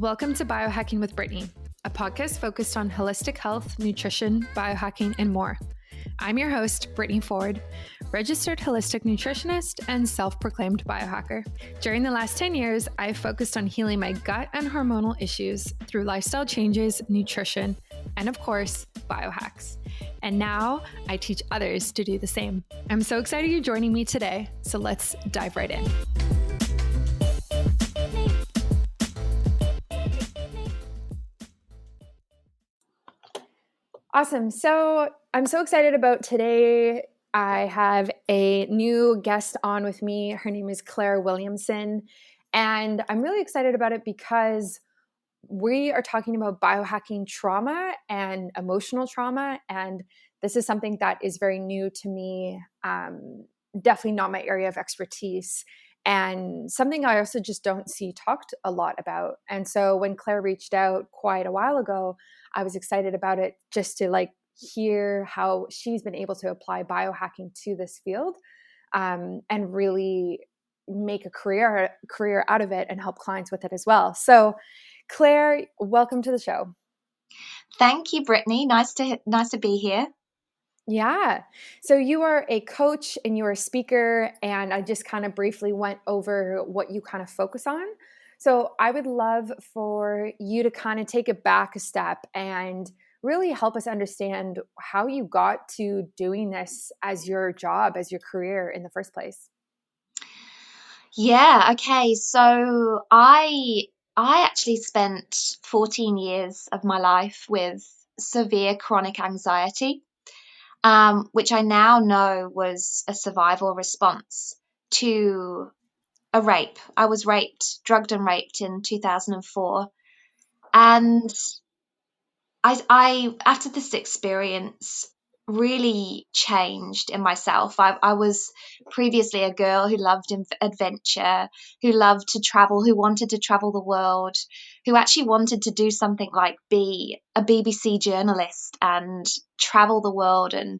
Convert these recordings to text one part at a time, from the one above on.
Welcome to Biohacking with Brittany, a podcast focused on holistic health, nutrition, biohacking, and more. I'm your host, Brittany Ford, registered holistic nutritionist and self-proclaimed biohacker. During the last 10 years, I've focused on healing my gut and hormonal issues through lifestyle changes, nutrition, and of course, biohacks. And now I teach others to do the same. I'm so excited you're joining me today, so let's dive right in. Awesome. So I'm so excited about today. I have a new guest on with me. Her name is Clare Williamson. And I'm really excited about it because we are talking about biohacking trauma and emotional trauma. And this is something that is very new to me, definitely not my area of expertise, and something I also just don't see talked a lot about. And so when Clare reached out quite a while ago, I was excited about it just to hear how she's been able to apply biohacking to this field, and really make a career out of it and help clients with it as well. So Clare, welcome to the show. Thank you, Brittany. Nice to be here. Yeah. So you are a coach and you're a speaker, and I just kind of briefly went over what you kind of focus on. So I would love for you to kind of take it back a step and really help us understand how you got to doing this as your job, as your career in the first place. Yeah, okay. So I actually spent 14 years of my life with severe chronic anxiety, which I now know was a survival response to a rape. I was drugged and raped in 2004. And I after this experience really changed in myself. I was previously a girl who loved adventure, who loved to travel, who wanted to travel the world, who actually wanted to do something like be a BBC journalist and travel the world and,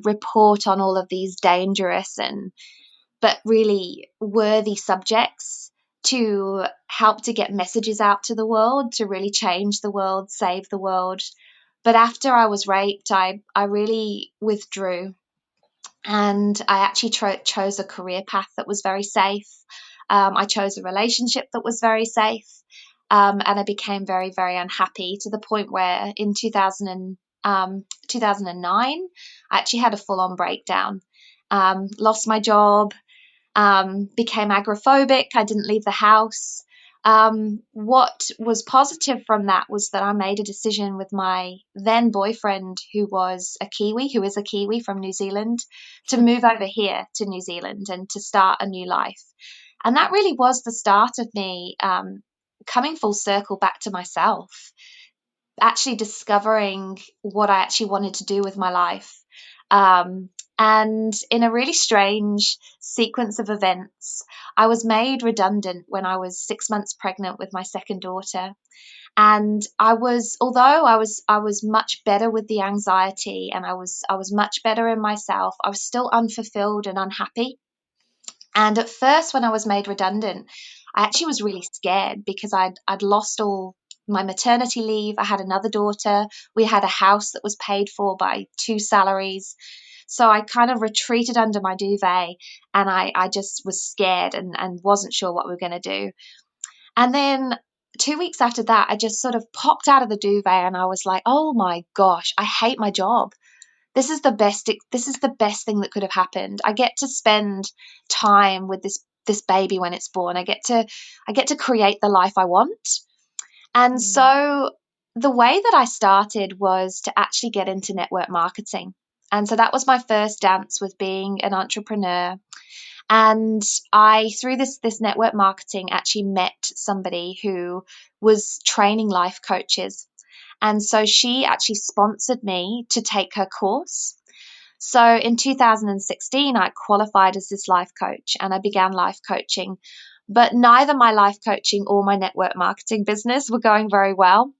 report on all of these dangerous but really worthy subjects to help to get messages out to the world, to really change the world, save the world. But after I was raped, I really withdrew, and I actually chose a career path that was very safe. I chose a relationship that was very safe, and I became very, very unhappy to the point where in 2009, I actually had a full-on breakdown. Lost my job, became agoraphobic. I didn't leave the house. What was positive from that was that I made a decision with my then boyfriend, who is a Kiwi from New Zealand, to move over here to New Zealand and to start a new life. And that really was the start of me coming full circle back to myself, actually discovering what I actually wanted to do with my life. And in a really strange sequence of events, I was made redundant when I was 6 months pregnant with my second daughter. And although I was much better with the anxiety, and I was much better in myself, I was still unfulfilled and unhappy. And at first, when I was made redundant, I actually was really scared because I'd lost all my maternity leave. I had another daughter. We had a house that was paid for by 2 salaries. So I kind of retreated under my duvet, and I just was scared and wasn't sure what we were going to do. And then 2 weeks after that, I just sort of popped out of the duvet and I was like, oh my gosh, I hate my job. This is the best thing that could have happened. I get to spend time with this baby when it's born. I get to create the life I want. And so the way that I started was to actually get into network marketing. And so that was my first dance with being an entrepreneur. And I, through this network marketing, actually met somebody who was training life coaches. And so she actually sponsored me to take her course. So in 2016, I qualified as this life coach and I began life coaching. But neither my life coaching or my network marketing business were going very well.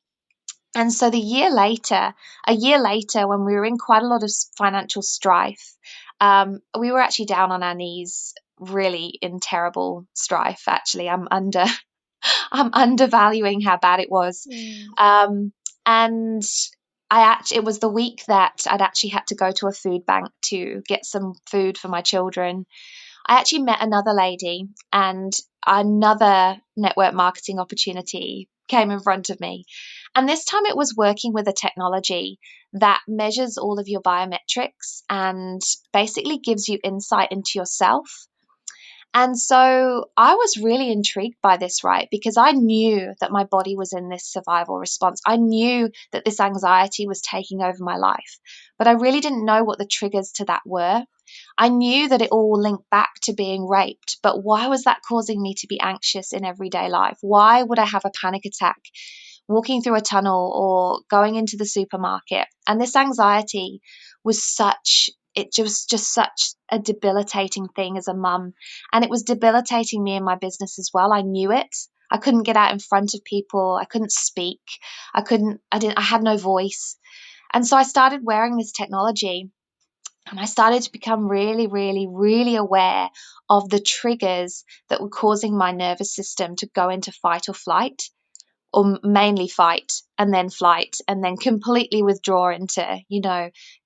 And so a year later, when we were in quite a lot of financial strife, we were actually down on our knees, really in terrible strife. Actually, I'm under I'm undervaluing how bad it was. Mm. Um, and it was the week that I'd actually had to go to a food bank to get some food for my children. I actually met another lady, and another network marketing opportunity came in front of me. And this time it was working with a technology that measures all of your biometrics and basically gives you insight into yourself. And so I was really intrigued by this, right? Because I knew that my body was in this survival response. I knew that this anxiety was taking over my life, but I really didn't know what the triggers to that were. I knew that it all linked back to being raped, but why was that causing me to be anxious in everyday life? Why would I have a panic attack walking through a tunnel or going into the supermarket? And this anxiety was just such a debilitating thing as a mum. And it was debilitating me in my business as well. I knew it. I couldn't get out in front of people. I couldn't speak. I had no voice. And so I started wearing this technology, and I started to become really, really, really aware of the triggers that were causing my nervous system to go into fight or flight, or mainly fight and then flight, and then completely withdraw into,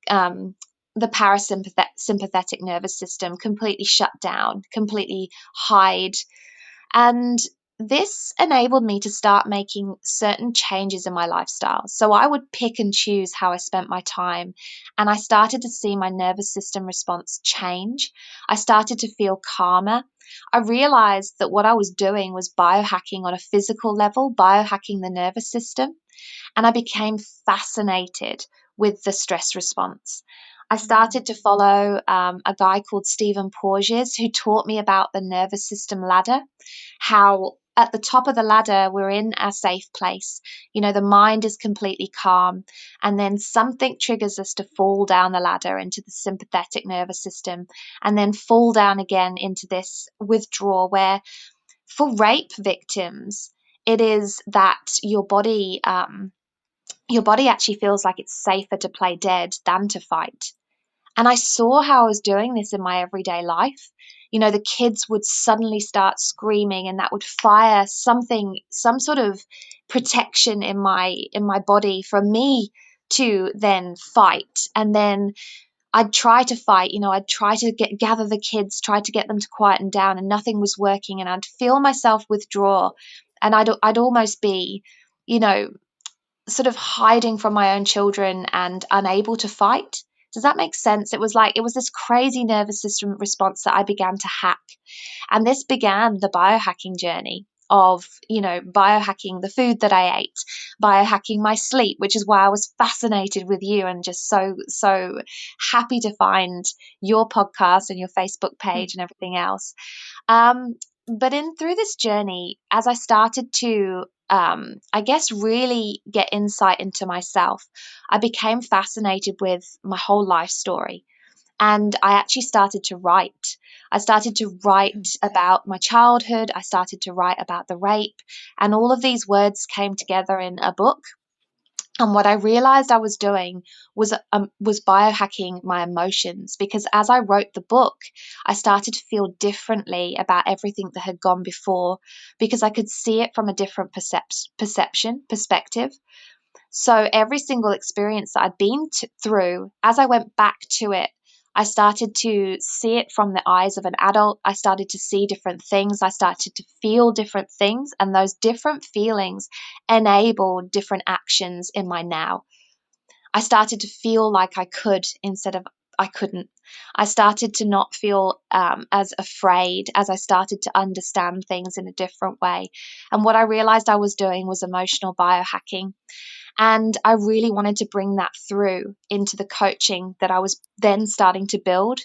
um, the parasympathetic nervous system, completely shut down, completely hide. And this enabled me to start making certain changes in my lifestyle. So I would pick and choose how I spent my time. And I started to see my nervous system response change. I started to feel calmer. I realized that what I was doing was biohacking on a physical level, biohacking the nervous system. And I became fascinated with the stress response. I started to follow a guy called Stephen Porges, who taught me about the nervous system ladder, how at the top of the ladder, we're in a safe place. The mind is completely calm. And then something triggers us to fall down the ladder into the sympathetic nervous system, and then fall down again into this withdrawal, where for rape victims, it is that your body actually feels like it's safer to play dead than to fight. And I saw how I was doing this in my everyday life. The kids would suddenly start screaming, and that would fire something, some sort of protection in my body for me to then fight. And then I'd try to fight, I'd try to gather the kids, try to get them to quieten down, and nothing was working. And I'd feel myself withdraw, and I'd almost be, you know, sort of hiding from my own children and unable to fight. Does that make sense? It was this crazy nervous system response that I began to hack. And this began the biohacking journey of, biohacking the food that I ate, biohacking my sleep, which is why I was fascinated with you and just so happy to find your podcast and your Facebook page and everything else. Um, but in through this journey, as I started to, I guess, really get insight into myself, I became fascinated with my whole life story. And I actually started to write. I started to write about my childhood. I started to write about the rape. And all of these words came together in a book. And what I realized I was doing was biohacking my emotions, because as I wrote the book, I started to feel differently about everything that had gone before, because I could see it from a different perspective. So every single experience that I'd been through, as I went back to it, I started to see it from the eyes of an adult. I started to see different things. I started to feel different things. And those different feelings enabled different actions in my now. I started to feel like I could instead of I couldn't. I started to not feel as afraid, as I started to understand things in a different way. And what I realized I was doing was emotional biohacking. And I really wanted to bring that through into the coaching that I was then starting to build.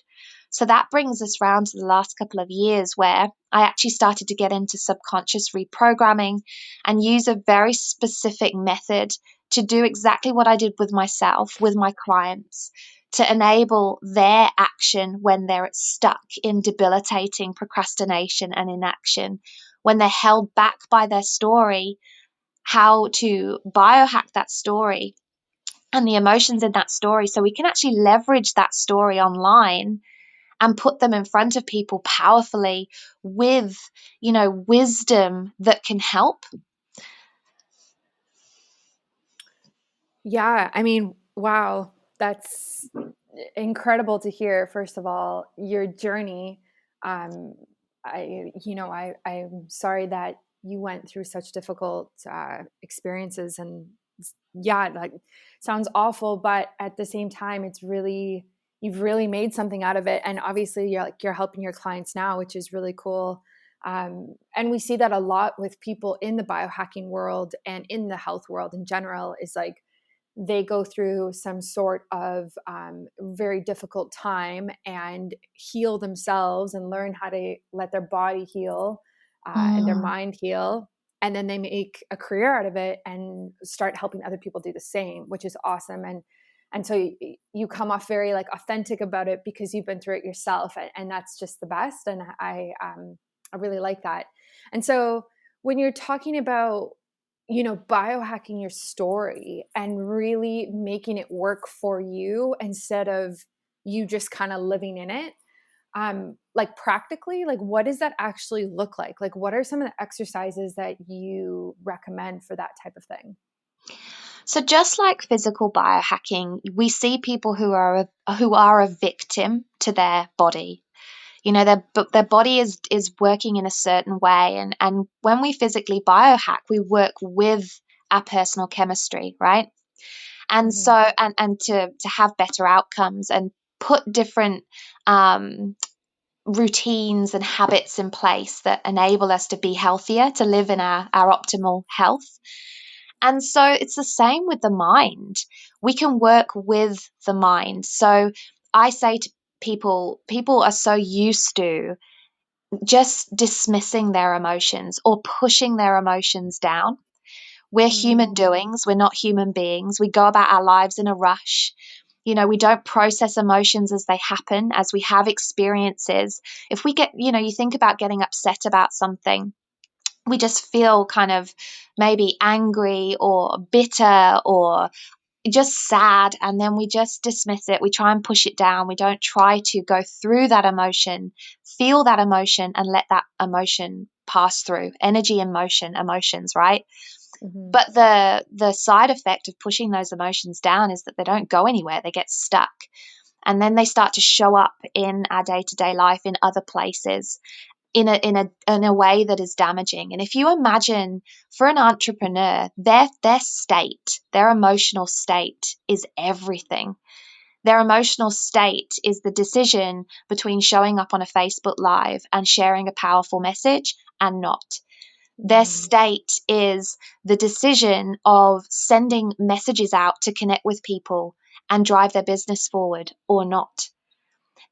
So that brings us round to the last couple of years, where I actually started to get into subconscious reprogramming and use a very specific method to do exactly what I did with myself, with my clients, to enable their action when they're stuck in debilitating procrastination and inaction, when they're held back by their story, how to biohack that story and the emotions in that story, so we can actually leverage that story online and put them in front of people powerfully with, wisdom that can help. Yeah, I mean, wow, that's incredible to hear. First of all, your journey. Um, I'm sorry that you went through such difficult experiences, and yeah, like sounds awful, but at the same time, you've really made something out of it, and obviously, you're helping your clients now, which is really cool. And we see that a lot with people in the biohacking world and in the health world in general. Is like they go through some sort of very difficult time and heal themselves and learn how to let their body heal and their Mm. mind heal. And then they make a career out of it and start helping other people do the same, which is awesome. And so you come off very like authentic about it because you've been through it yourself, and that's just the best. And I really like that. And so when you're talking about biohacking your story and really making it work for you instead of you just kind of living in it, like practically, like what does that actually look like? Like what are some of the exercises that you recommend for that type of thing? So just like physical biohacking, we see people who are a victim to their body. Their body is working in a certain way, and when we physically biohack, we work with our personal chemistry, right? And so, Mm-hmm. and to have better outcomes and put different routines and habits in place that enable us to be healthier, to live in our optimal health. And so it's the same with the mind. We can work with the mind. So I say to people are so used to just dismissing their emotions or pushing their emotions down. We're human doings, we're not human beings. We go about our lives in a rush. We don't process emotions as they happen, as we have experiences. If we get, you think about getting upset about something, we just feel kind of maybe angry or bitter or just sad, and then we just dismiss it. We try and push it down. We don't try to go through that emotion, feel that emotion, and let that emotion pass through. Energy and motion, emotions, right? Mm-hmm. But the side effect of pushing those emotions down is that they don't go anywhere. They get stuck. And then they start to show up in our day-to-day life in other places in a way that is damaging. And if you imagine for an entrepreneur, their state, their emotional state is everything. Their emotional state is the decision between showing up on a Facebook Live and sharing a powerful message and not. Their Mm-hmm. state is the decision of sending messages out to connect with people and drive their business forward or not.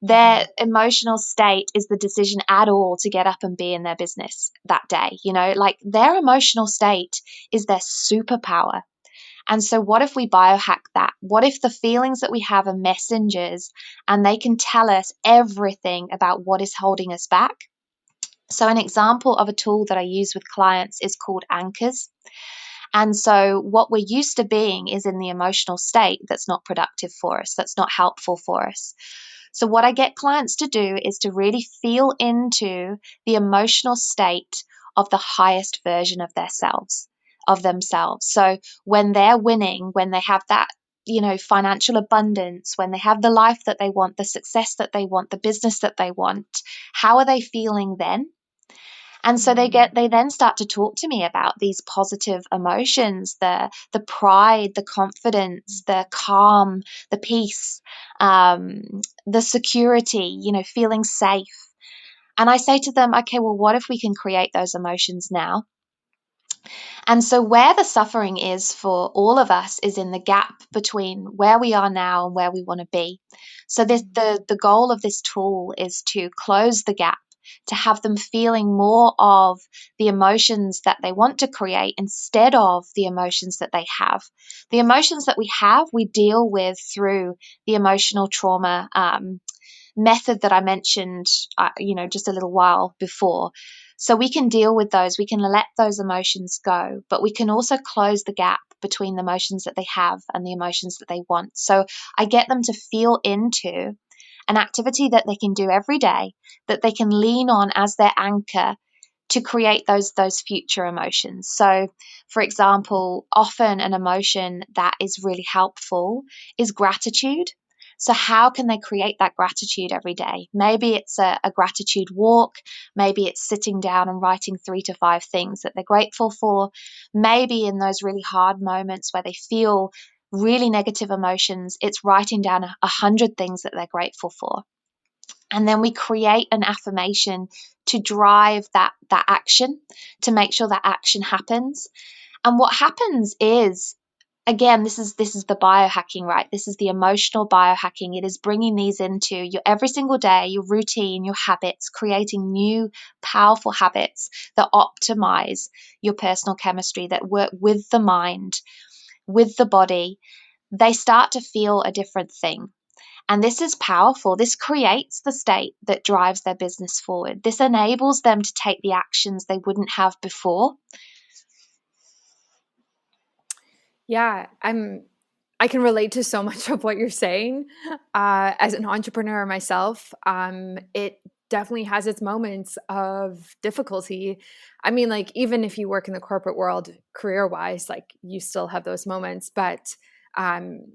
Mm-hmm. Their emotional state is the decision at all to get up and be in their business that day. Like their emotional state is their superpower. And so, what if we biohack that? What if the feelings that we have are messengers and they can tell us everything about what is holding us back? So, an example of a tool that I use with clients is called anchors. And so, what we're used to being is in the emotional state that's not productive for us, that's not helpful for us. So, what I get clients to do is to really feel into the emotional state of the highest version of themselves. So, when they're winning, when they have that, financial abundance, when they have the life that they want, the success that they want, the business that they want, how are they feeling then? And so they then start to talk to me about these positive emotions, the pride, the confidence, the calm, the peace, the security, feeling safe. And I say to them, okay, well, what if we can create those emotions now? And so, where the suffering is for all of us is in the gap between where we are now and where we want to be. So, the goal of this tool is to close the gap, to have them feeling more of the emotions that they want to create instead of the emotions that they have. The emotions that we have, we deal with through the emotional trauma method that I mentioned, just a little while before. So we can deal with those, we can let those emotions go, but we can also close the gap between the emotions that they have and the emotions that they want. So I get them to feel into an activity that they can do every day, that they can lean on as their anchor to create those future emotions. So, for example, often an emotion that is really helpful is gratitude. So, how can they create that gratitude every day? Maybe it's a gratitude walk. Maybe it's sitting down and writing 3 to 5 things that they're grateful for. Maybe in those really hard moments where they feel really negative emotions, it's writing down 100 things that they're grateful for. And then we create an affirmation to drive that action, to make sure that action happens. And what happens is, again, this is the biohacking, right? This is the emotional biohacking. It is bringing these into your every single day, your routine, your habits, creating new powerful habits that optimize your personal chemistry, that work with the mind, with the body. They start to feel a different thing. And this is powerful. This creates the state that drives their business forward. This enables them to take the actions they wouldn't have before. Yeah, I can relate to so much of what you're saying. As an entrepreneur myself, it definitely has its moments of difficulty. I mean, like, even if you work in the corporate world career-wise, like, you still have those moments. But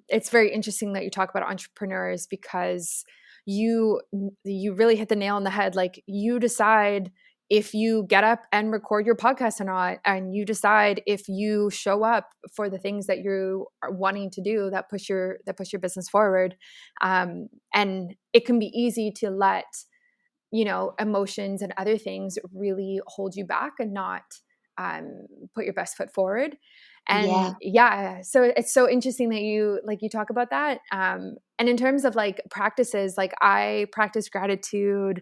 it's very interesting that you talk about entrepreneurs, because you really hit the nail on the head. Like, you decide if you get up and record your podcast or not, and you decide if you show up for the things that you are wanting to do that push your business forward. And it can be easy to let emotions and other things really hold you back and not put your best foot forward. And Yeah. yeah, so it's so interesting that you talk about that. And in terms of like practices, like, I practice gratitude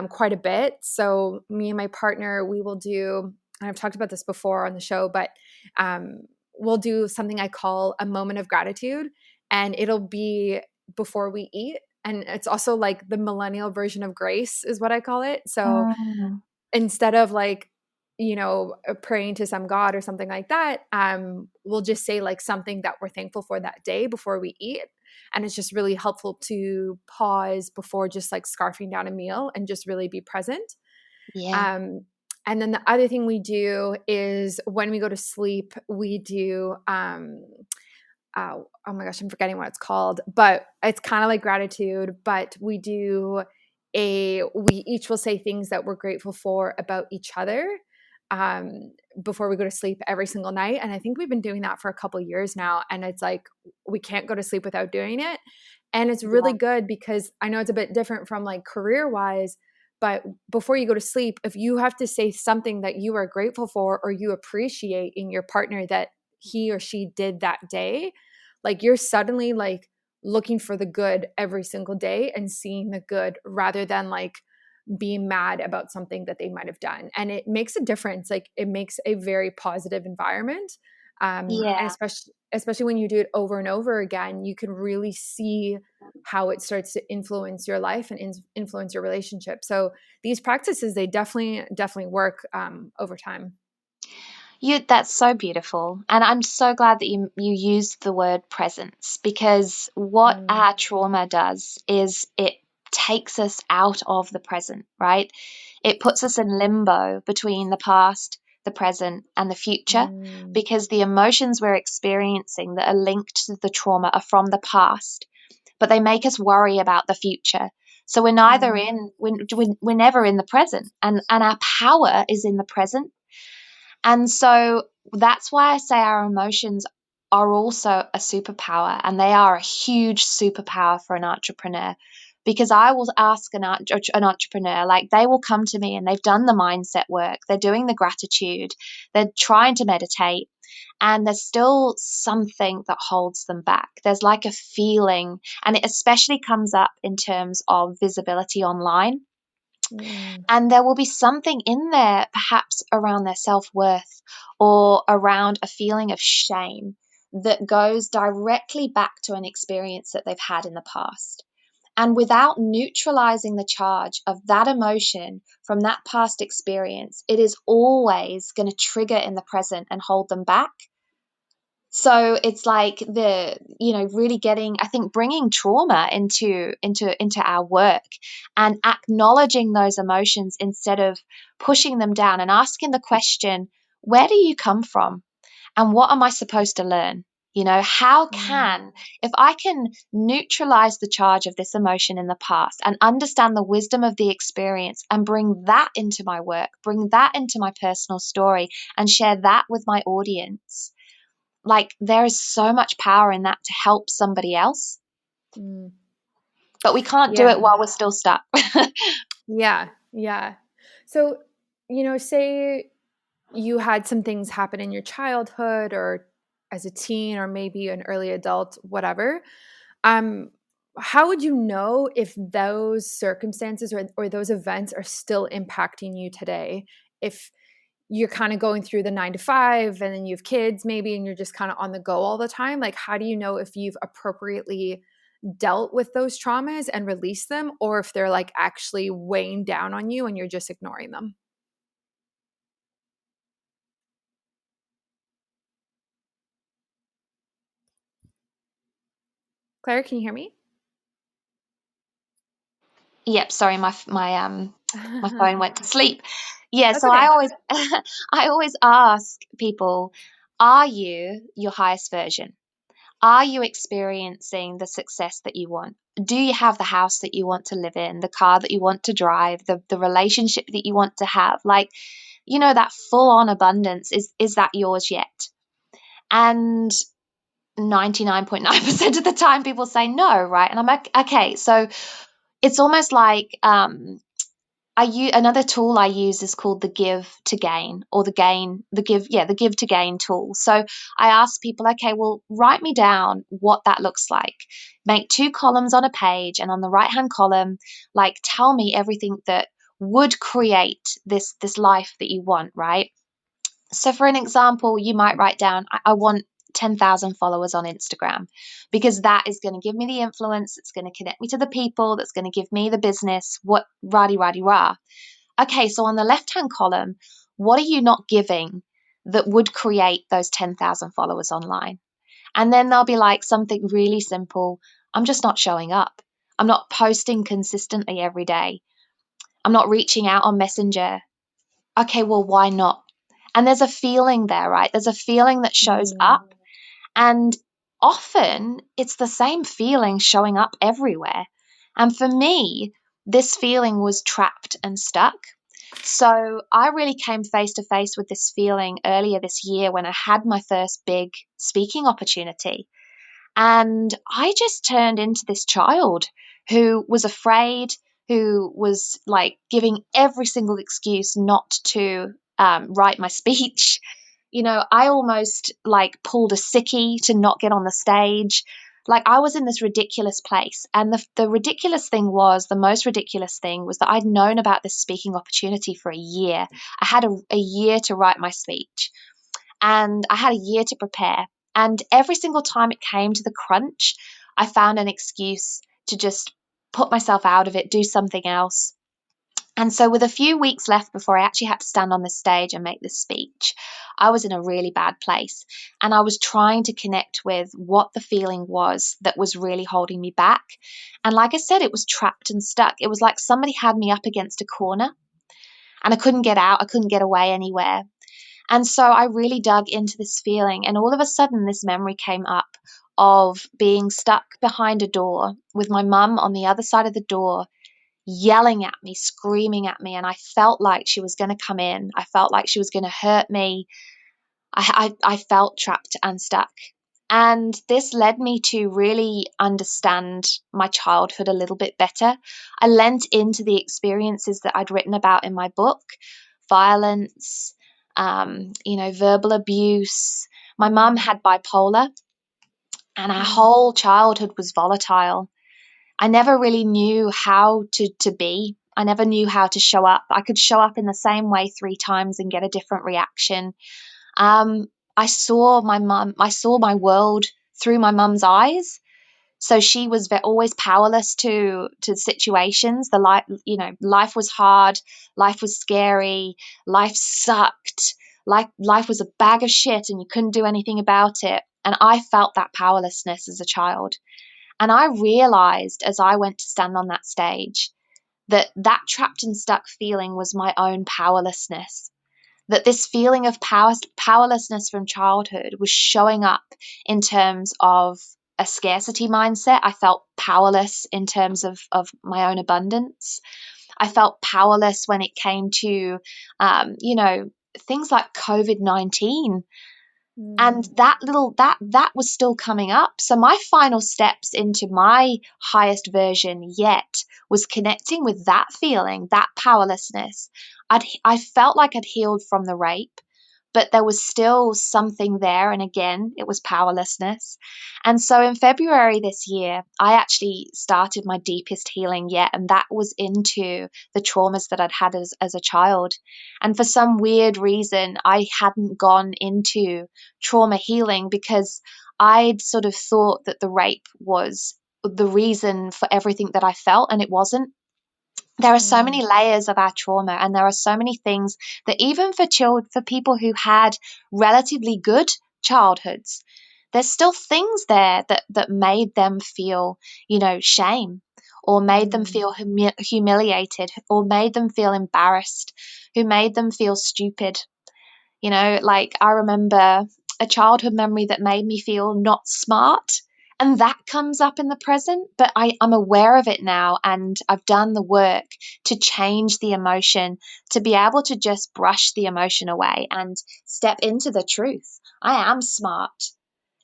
quite a bit. So me and my partner, we will do, and I've talked about this before on the show, but we'll do something I call a moment of gratitude, and it'll be before we eat. And it's also like the millennial version of grace is what I call it. So Mm. instead of like, praying to some god or something like that, we'll just say like something that we're thankful for that day before we eat. And it's just really helpful to pause before just like scarfing down a meal and just really be present. Yeah. um, and then the other thing we do is when we go to sleep, we do oh my gosh, I'm forgetting what it's called, but it's kind of like gratitude, but we each will say things that we're grateful for about each other before we go to sleep every single night. And I think we've been doing that for a couple of years now. And it's like, we can't go to sleep without doing it. And it's Yeah. really good, because I know it's a bit different from like career wise, but before you go to sleep, if you have to say something that you are grateful for or you appreciate in your partner that he or she did that day, like, you're suddenly like looking for the good every single day and seeing the good rather than like being mad about something that they might have done. And it makes a difference. Like, it makes a very positive environment. And Yeah. especially when you do it over and over again, you can really see how it starts to influence your life and influence your relationship. So these practices, they definitely work over time. That's so beautiful. And I'm so glad that you used the word presence, because what Mm, our trauma does is it takes us out of the present, right? It puts us in limbo between the past, the present, and the future, mm, because the emotions we're experiencing that are linked to the trauma are from the past, but they make us worry about the future. So mm, we're never in the present, and our power is in the present. And so that's why I say our emotions are also a superpower, and they are a huge superpower for an entrepreneur. Because I will ask an entrepreneur, like, they will come to me and they've done the mindset work, they're doing the gratitude, they're trying to meditate, and there's still something that holds them back. There's like a feeling, and it especially comes up in terms of visibility online. mm, And there will be something in there, perhaps around their self worth or around a feeling of shame, that goes directly back to an experience that they've had in the past. And without neutralizing the charge of that emotion from that past experience, it is always going to trigger in the present and hold them back. So it's like really getting, I think, bringing trauma into our work and acknowledging those emotions instead of pushing them down, and asking the question, where do you come from? And what am I supposed to learn? How Mm. can, if I can neutralize the charge of this emotion in the past and understand the wisdom of the experience and bring that into my work, bring that into my personal story, and share that with my audience, like, there is so much power in that to help somebody else, Mm. but we can't do Yeah. it while we're still stuck. Yeah. Yeah. So, say you had some things happen in your childhood or as a teen or maybe an early adult, whatever. Um, how would you know if those circumstances or those events are still impacting you today? If you're kind of going through the 9 to 5 and then you have kids maybe and you're just kind of on the go all the time, like how do you know if you've appropriately dealt with those traumas and released them, or if they're like actually weighing down on you and you're just ignoring them? Claire, can you hear me? Yep, sorry, my phone went to sleep. Yeah, That's so I okay. always I always ask people, are you your highest version? Are you experiencing the success that you want? Do you have the house that you want to live in, the car that you want to drive, the relationship that you want to have? Like, that full on abundance, is that yours yet? And 99.9% of the time people say no, right? And I'm like, okay, so it's almost like another tool I use is called the give to gain, or the give to gain tool. So I ask people, okay, well, write me down what that looks like. Make 2 columns on a page, and on the right hand column, like, tell me everything that would create this life that you want, right? So, for an example, you might write down, I want 10,000 followers on Instagram, because that is going to give me the influence, it's going to connect me to the people, that's going to give me the business, what, rah. Okay, so on the left hand column, what are you not giving that would create those 10,000 followers online? And then there'll be like something really simple. I'm just not showing up. I'm not posting consistently every day. I'm not reaching out on Messenger. Okay, well, why not? And there's a feeling there, right? There's a feeling that shows Mm. up. And often it's the same feeling showing up everywhere. And for me, this feeling was trapped and stuck. So I really came face to face with this feeling earlier this year when I had my first big speaking opportunity. And I just turned into this child who was afraid, who was like giving every single excuse not to write my speech. I almost like pulled a sickie to not get on the stage. Like, I was in this ridiculous place. And the ridiculous thing was, the most ridiculous thing was that I'd known about this speaking opportunity for a year. I had a year to write my speech, and I had a year to prepare. And every single time it came to the crunch, I found an excuse to just put myself out of it, do something else. And so, with a few weeks left before I actually had to stand on the stage and make this speech, I was in a really bad place. And I was trying to connect with what the feeling was that was really holding me back. And like I said, it was trapped and stuck. It was like somebody had me up against a corner and I couldn't get out, I couldn't get away anywhere. And so I really dug into this feeling, and all of a sudden, this memory came up of being stuck behind a door with my mum on the other side of the door, yelling at me, screaming at me. And I felt like she was going to come in. I felt like she was going to hurt me. I felt trapped and stuck. And this led me to really understand my childhood a little bit better. I lent into the experiences that I'd written about in my book: violence, verbal abuse. My mum had bipolar, and our Mm. whole childhood was volatile. I never really knew how to be. I never knew how to show up. I could show up in the same way 3 times and get a different reaction. Um, I saw my world through my mum's eyes. So she was always powerless to situations. Life was hard, life was scary, life sucked, life was a bag of shit, and you couldn't do anything about it. And I felt that powerlessness as a child. And I realized as I went to stand on that stage that that trapped and stuck feeling was my own powerlessness. That this feeling of powerlessness from childhood was showing up in terms of a scarcity mindset. I felt powerless in terms of my own abundance. I felt powerless when it came to, things like COVID-19, and Mm. that was still coming up. So my final steps into my highest version yet was connecting with that feeling, that powerlessness. I felt like I'd healed from the rape, but there was still something there, and again it was powerlessness. And so in February this year I actually started my deepest healing yet, and that was into the traumas that I'd had as a child. And for some weird reason I hadn't gone into trauma healing because I'd sort of thought that the rape was the reason for everything that I felt, and it wasn't. There are so Mm. many layers of our trauma, and there are so many things that even for people who had relatively good childhoods, there's still things there that made them feel, shame, or made them Mm. feel humiliated, or made them feel embarrassed, who made them feel stupid. Like I remember a childhood memory that made me feel not smart. And that comes up in the present, but I'm aware of it now, and I've done the work to change the emotion, to be able to just brush the emotion away and step into the truth. I am smart.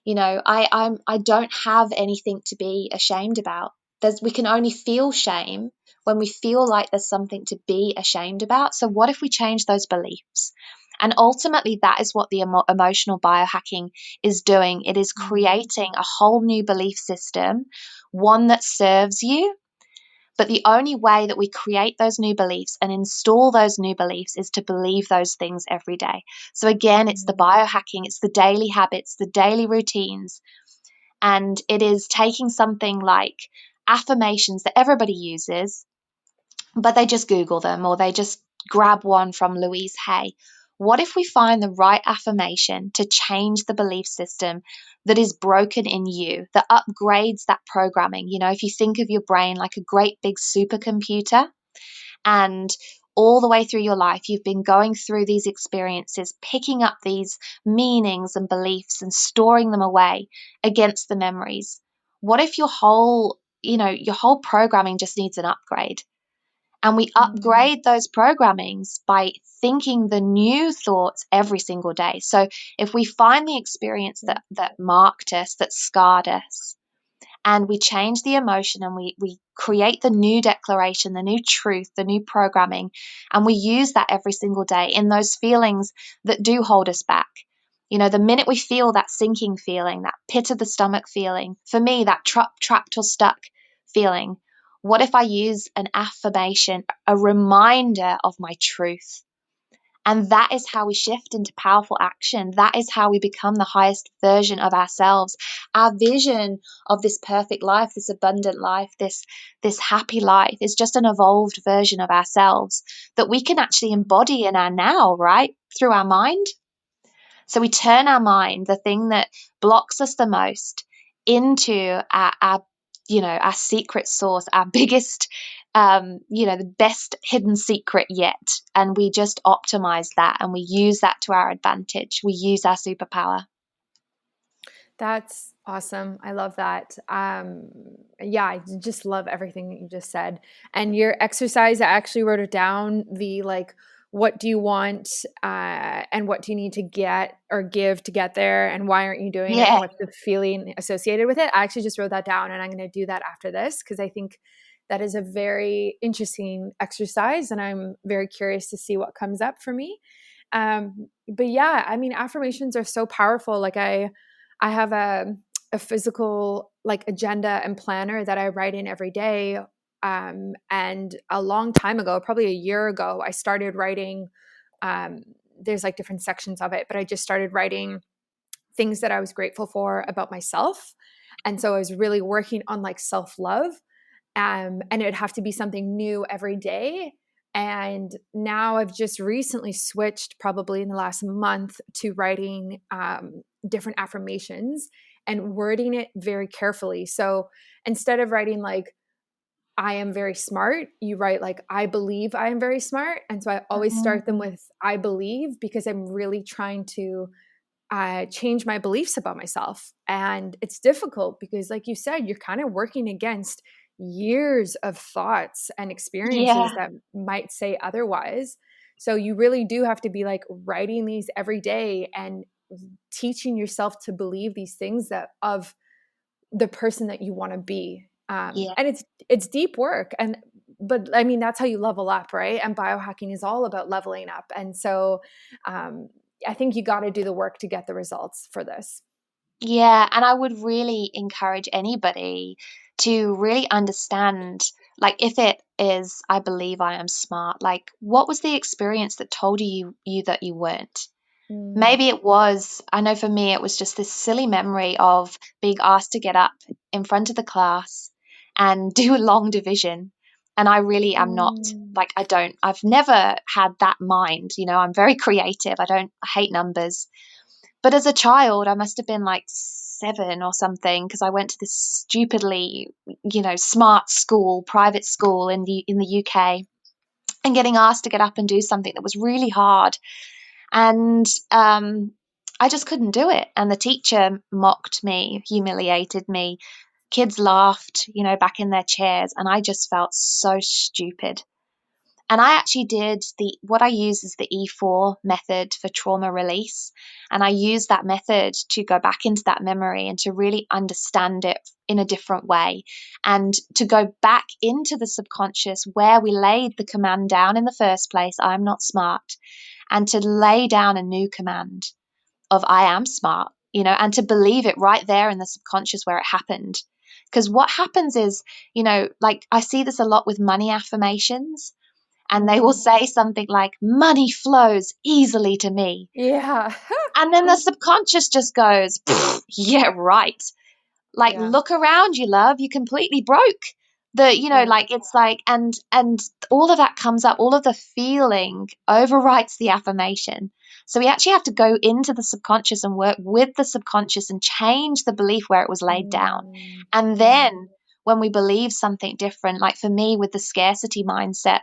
I don't have anything to be ashamed about. We can only feel shame when we feel like there's something to be ashamed about. So what if we change those beliefs? And ultimately, that is what the emotional biohacking is doing. It is Mm. creating a whole new belief system, one that serves you. But the only way that we create those new beliefs and install those new beliefs is to believe those things every day. So again, it's the Mm. biohacking, it's the daily habits, the daily routines, and it is taking something like affirmations that everybody uses, but they just Google them or they just grab one from Louise Hay. What if we find the right affirmation to change the belief system that is broken in you, that upgrades that programming? If you think of your brain like a great big supercomputer, and all the way through your life, you've been going through these experiences, picking up these meanings and beliefs and storing them away against the memories. What if your whole programming just needs an upgrade? And we Mm. upgrade those programmings by thinking the new thoughts every single day. So if we find the experience that marked us, that scarred us, and we change the emotion, and we create the new declaration, the new truth, the new programming, and we use that every single day in those feelings that do hold us back. The minute we feel that sinking feeling, that pit of the stomach feeling, for me, that trapped or stuck feeling, what if I use an affirmation, a reminder of my truth? And that is how we shift into powerful action. That is how we become the highest version of ourselves. Our vision of this perfect life, this abundant life, this happy life is just an evolved version of ourselves that we can actually embody in our now, right? Through our mind. So we turn our mind, the thing that blocks us the most, into our secret source, our biggest, the best hidden secret yet. And we just optimize that, and we use that to our advantage. We use our superpower. That's awesome. I love that. Yeah, I just love everything that you just said. And your exercise, I actually wrote it down. The like, what do you want, and what do you need to get or give to get there, and why aren't you doing it, and Yeah. what's the feeling associated with it? I actually just wrote that down, and I'm going to do that after this because I think that is a very interesting exercise, and I'm very curious to see what comes up for me. But yeah, I mean, affirmations are so powerful. Like I have a physical like agenda and planner that I write in every day. And a long time ago, probably a year ago, I started writing. Um, there's like different sections of it, but I just started writing things that I was grateful for about myself. And so I was really working on like self love. And it would have to be something new every day. And now I've just recently switched, probably in the last month, to writing different affirmations and wording it very carefully. So instead of writing like, I am very smart, you write like, I believe I am very smart. And so I always start them Mm. with, I believe, because I'm really trying to change my beliefs about myself. And it's difficult because, like you said, you're kind of working against years of thoughts and experiences Yeah. that might say otherwise. So you really do have to be like writing these every day and teaching yourself to believe these things that of the person that you want to be. Yeah. And it's deep work, and but I mean that's how you level up, right? And biohacking is all about leveling up, and so um, I think you got to do the work to get the results for this. Yeah, and I would really encourage anybody to really understand, like, if it is, I believe I am smart, like, what was the experience that told you that you weren't? Mm. Maybe it was, I know for me, it was just this silly memory of being asked to get up in front of the class and do a long division. And I really am not, Mm. like, I've never had that mind. I'm very creative. I hate numbers. But as a child, I must have been like 7 or something because I went to this stupidly, smart school, private school in the UK, and getting asked to get up and do something that was really hard. And I just couldn't do it. And the teacher mocked me, humiliated me. Kids laughed, back in their chairs, and I just felt so stupid. And I actually did what I use is the E4 method for trauma release. And I use that method to go back into that memory and to really understand it in a different way. And to go back into the subconscious where we laid the command down in the first place, I'm not smart, and to lay down a new command of I am smart, and to believe it right there in the subconscious where it happened. Because what happens is, like I see this a lot with money affirmations, and they will Mm. say something like, money flows easily to me. Yeah. And then the subconscious just goes, yeah, right. Like, Yeah. look around you, love, you completely broke. Yeah. Like, it's like, and all of that comes up, all of the feeling overwrites the affirmation. So we actually have to go into the subconscious and work with the subconscious and change the belief where it was laid down. Mm. And Mm. then when we believe something different, like for me with the scarcity mindset,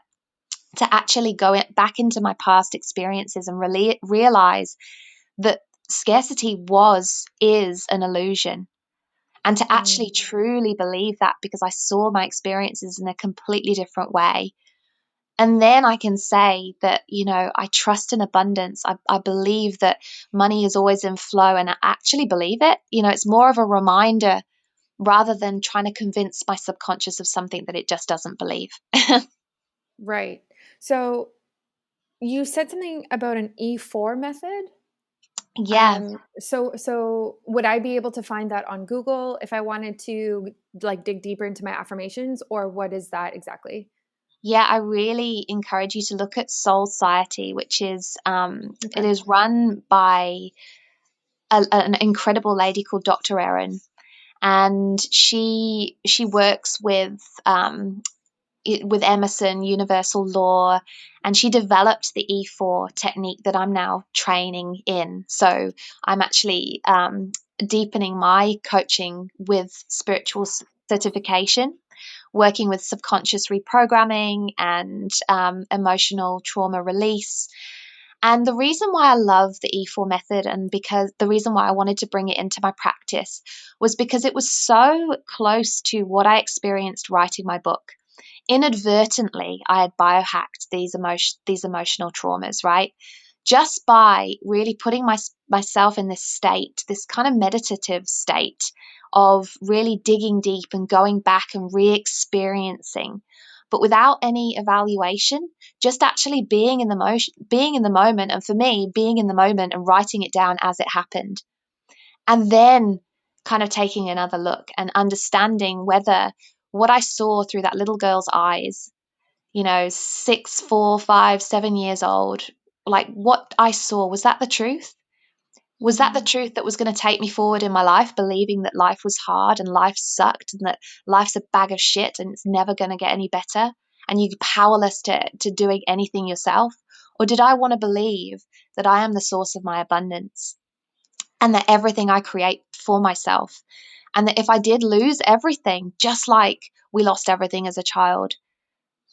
to actually back into my past experiences and really realize that scarcity is an illusion, and to Mm. actually truly believe that because I saw my experiences in a completely different way. And then I can say that, I trust in abundance. I believe that money is always in flow, and I actually believe it. It's more of a reminder rather than trying to convince my subconscious of something that it just doesn't believe. Right. So you said something about an E4 method. Yeah. So would I be able to find that on Google if I wanted to like dig deeper into my affirmations, or what is that exactly? Yeah, I really encourage you to look at Soul Society, which is it Okay. is run by an incredible lady called Dr. Erin, and she works with Emerson, Universal Law, and she developed the E4 technique that I'm now training in. So I'm actually deepening my coaching with spiritual certification, working with subconscious reprogramming and emotional trauma release. And the reason why I love the E4 method, and because the reason why I wanted to bring it into my practice, was because it was so close to what I experienced writing my book. Inadvertently, I had biohacked these emotional traumas, right? Just by really putting myself in this state, this kind of meditative state of really digging deep and going back and re-experiencing, but without any evaluation, just actually being in the moment, and for me, being in the moment and writing it down as it happened, and then kind of taking another look and understanding whether what I saw through that little girl's eyes, 6, 4, 5, 7 years old, like what I saw, was that the truth? Was that the Mm. truth that was going to take me forward in my life, believing that life was hard and life sucked and that life's a bag of shit and it's never going to get any better? and you're powerless to doing anything yourself? Or did I want to believe that I am the source of my abundance and that everything I create for myself, and that if I did lose everything, just like we lost everything as a child,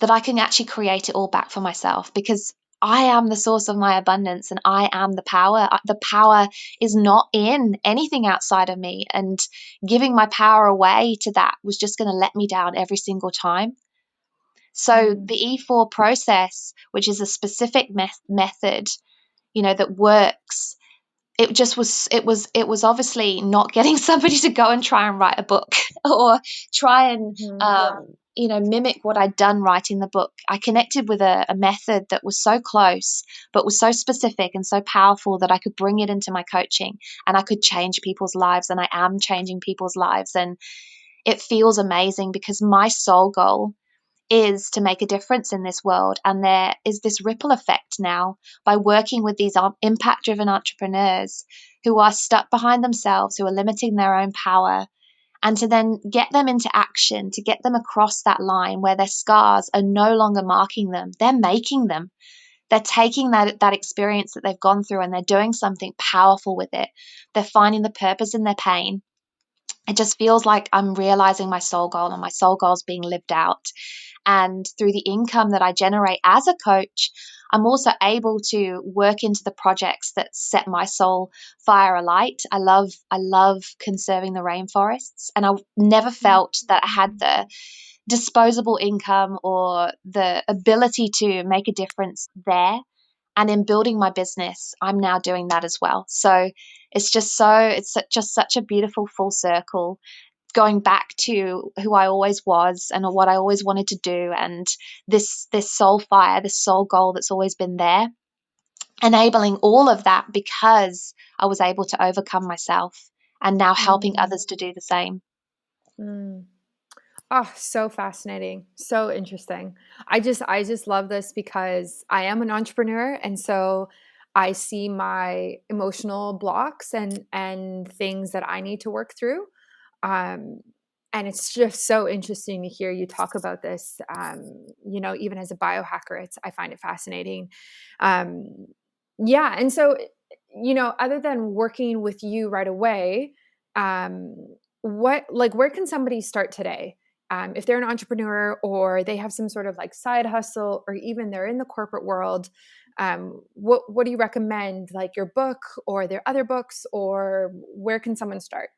that I can actually create it all back for myself, because I am the source of my abundance and I am the power. The power is not in anything outside of me. And giving my power away to that was just going to let me down every single time. So the E4 process, which is a specific method, that works, it was obviously not getting somebody to go and try and write a book or try and mimic what I'd done writing the book. I connected with a method that was so close but was so specific and so powerful that I could bring it into my coaching and I could change people's lives, and I am changing people's lives. And it feels amazing because my soul goal is to make a difference in this world. And there is this ripple effect now by working with these impact driven entrepreneurs who are stuck behind themselves, who are limiting their own power, and to then get them into action, to get them across that line where their scars are no longer marking them. They're making them. They're taking that experience that they've gone through and they're doing something powerful with it. They're finding the purpose in their pain. It just feels like I'm realizing my soul goal, and my soul goal is being lived out. And through the income that I generate as a coach, I'm also able to work into the projects that set my soul fire alight. I love conserving the rainforests, and I never felt that I had the disposable income or the ability to make a difference there. And in building my business, I'm now doing that as well. So it's just such a beautiful full circle, going back to who I always was and what I always wanted to do, and this soul fire, this soul goal that's always been there, enabling all of that because I was able to overcome myself and now helping others to do the same. Mm. Oh, so fascinating. So interesting. I just love this because I am an entrepreneur, and so I see my emotional blocks and things that I need to work through. Um, and it's just so interesting to hear you talk about this. Even as a biohacker, I find it fascinating. Um, yeah, and so other than working with you right away, um, where can somebody start today? If they're an entrepreneur or they have some sort of like side hustle, or even they're in the corporate world, what do you recommend? Like your book, or their other books, or where can someone start?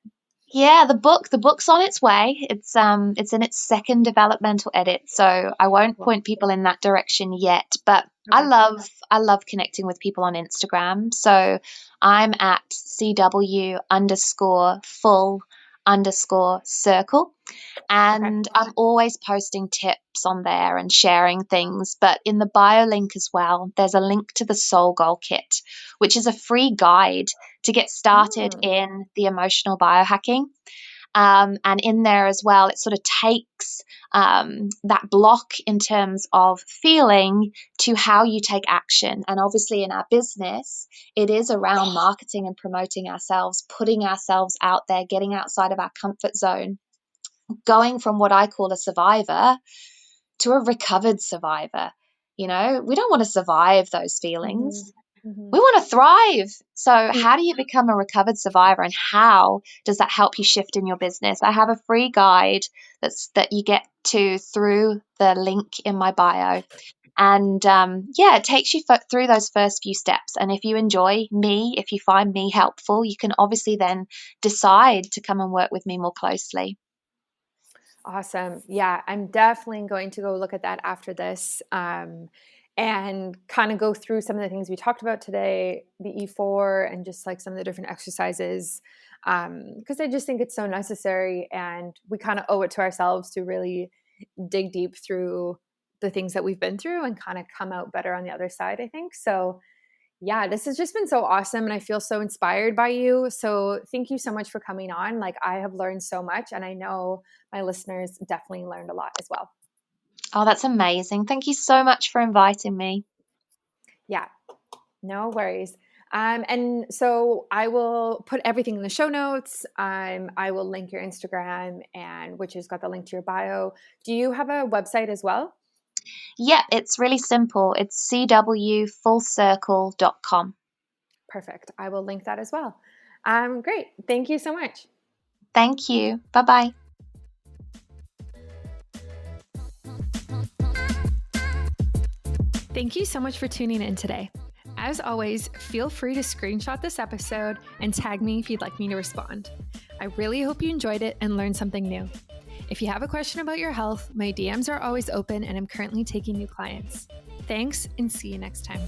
Yeah, the book's on its way. It's in its second developmental edit, so I won't Cool. point people in that direction yet, but I Okay. love connecting with people on Instagram. So I'm at CW underscore full underscore circle. Okay. And I'm always posting tips on there and sharing things. But in the bio link as well, there's a link to the Soul Goal Kit, which is a free guide to get started Mm. in the emotional biohacking. And in there as well, it sort of takes that block in terms of feeling to how you take action. And obviously, in our business, it is around marketing and promoting ourselves, putting ourselves out there, getting outside of our comfort zone, going from what I call a survivor to a recovered survivor. We don't want to survive those Hmm. feelings. Hmm. We want to thrive. So, how do you become a recovered survivor, and how does that help you shift in your business? I have a free guide that you get to through the link in my bio. And yeah, it takes you through those first few steps. And if you enjoy me, if you find me helpful, you can obviously then decide to come and work with me more closely. Awesome. Yeah, I'm definitely going to go look at that after this, and kind of go through some of the things we talked about today, the E4, and just like some of the different exercises, because I just think it's so necessary, and we kind of owe it to ourselves to really dig deep through the things that we've been through and kind of come out better on the other side, I think. So yeah, this has just been so awesome, and I feel so inspired by you. So thank you so much for coming on. Like, I have learned so much, and I know my listeners definitely learned a lot as well. Oh, that's amazing. Thank you so much for inviting me. Yeah, no worries. And so I will put everything in the show notes. I will link your Instagram, and which has got the link to your bio. Do you have a website as well? Yep, it's really simple. It's cwfullcircle.com. Perfect. I will link that as well. Great. Thank you so much. Thank you. Bye-bye. Thank you so much for tuning in today. As always, feel free to screenshot this episode and tag me if you'd like me to respond. I really hope you enjoyed it and learned something new. If you have a question about your health, my DMs are always open and I'm currently taking new clients. Thanks and see you next time.